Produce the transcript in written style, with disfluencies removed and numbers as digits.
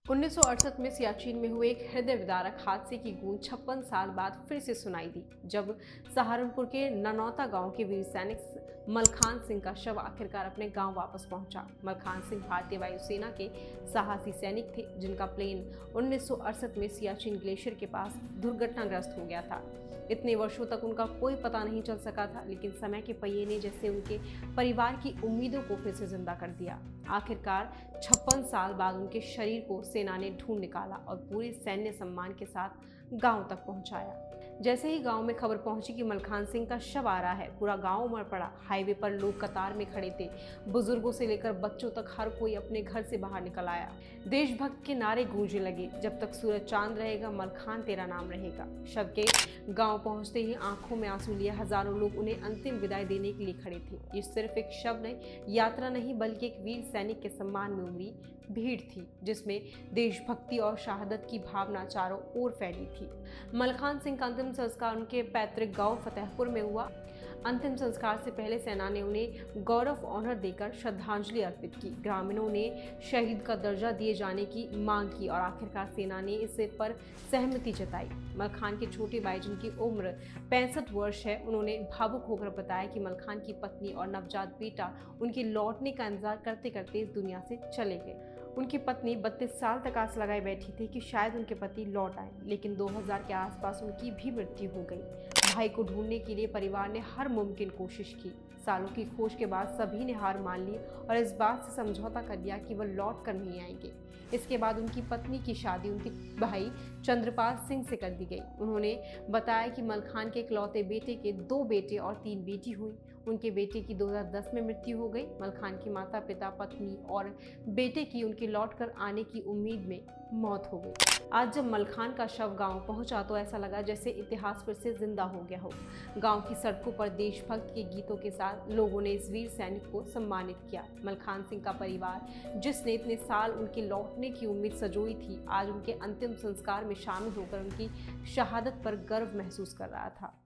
1968 में सियाचिन में हुए एक हृदय विदारक हादसे की गूंज 56 साल बाद फिर से सुनाई दी, जब सहारनपुर के ननौता गांव के वीर सैनिक मलखान सिंह का शव आखिरकार अपने गांव वापस पहुंचा। मलखान सिंह भारतीय वायुसेना के साहसी सैनिक थे, जिनका प्लेन 1968 में सियाचिन ग्लेशियर के पास दुर्घटनाग्रस्त हो गया था। इतने वर्षों तक उनका कोई पता नहीं चल सका था, लेकिन समय के पहिए ने जैसे उनके परिवार की उम्मीदों को फिर से जिंदा कर दिया। आखिरकार 56 साल बाद उनके शरीर को सेना ने ढूंढ निकाला और पूरे सैन्य सम्मान के साथ गांव तक पहुंचाया। जैसे ही गांव में खबर पहुंची कि मलखान सिंह का शव आ रहा है, पूरा गांव उमड़ पड़ा। हाईवे पर लोग कतार में खड़े थे, बुजुर्गों से लेकर बच्चों तक हर कोई अपने घर से बाहर निकल आया। देशभक्त के नारे गूंजने लगे, जब तक सूरज चांद रहेगा मलखान तेरा नाम रहेगा। शव के गांव पहुंचते ही आंखों में आंसू लिए हजारों लोग उन्हें अंतिम विदाई देने के लिए खड़े थे। ये सिर्फ एक शव नहीं, यात्रा नहीं, बल्कि एक वीर सैनिक के सम्मान में उमड़ी भीड़ थी, जिसमें देशभक्ति और शहादत की भावना चारों ओर फैली थी। मलखान सिंह का अंतिम संस्कार उनके पैतृक गांव फतेहपुर में हुआ। अंतिम संस्कार से पहले सेना ने उन्हें गार्ड ऑफ ऑनर देकर श्रद्धांजलि अर्पित की। ग्रामीणों ने शहीद का दर्जा दिए जाने की मांग की और आखिरकार सेना ने इस पर सहमति जताई। मलखान के छोटे भाई, जिनकी उम्र 65 वर्ष है, उन्होंने भावुक होकर बताया कि मलखान की पत्नी और नवजात बेटा उनके लौटने का इंतजार करते करते इस दुनिया से चले गए। उनकी पत्नी 32 साल तक आस लगाए बैठी थी कि शायद उनके पति लौट आए, लेकिन 2000 के आसपास उनकी भी मृत्यु हो गई। भाई को ढूंढने के लिए परिवार ने हर मुमकिन कोशिश की। सालों की खोज के बाद सभी ने हार मान ली और इस बात से समझौता कर लिया कि वह लौट कर नहीं आएंगे। इसके बाद उनकी पत्नी की शादी उनके भाई चंद्रपाल सिंह से कर दी गई। उन्होंने बताया कि मलखान के इकलौते बेटे के 2 बेटे और 3 बेटी हुई। उनके बेटे की 2010 में मृत्यु हो गई। मलखान के माता पिता, पत्नी और बेटे की उनके लौट कर आने की उम्मीद में मौत हो गई। आज जब मलखान का शव गांव पहुंचा तो ऐसा लगा जैसे इतिहास फिर से जिंदा हो गया हो। गांव की सड़कों पर देशभक्त के गीतों के साथ लोगों ने इस वीर सैनिक को सम्मानित किया। मलखान सिंह का परिवार, जिसने इतने साल उनके लौटने की उम्मीद सजोई थी, आज उनके अंतिम संस्कार में शामिल होकर उनकी शहादत पर गर्व महसूस कर रहा था।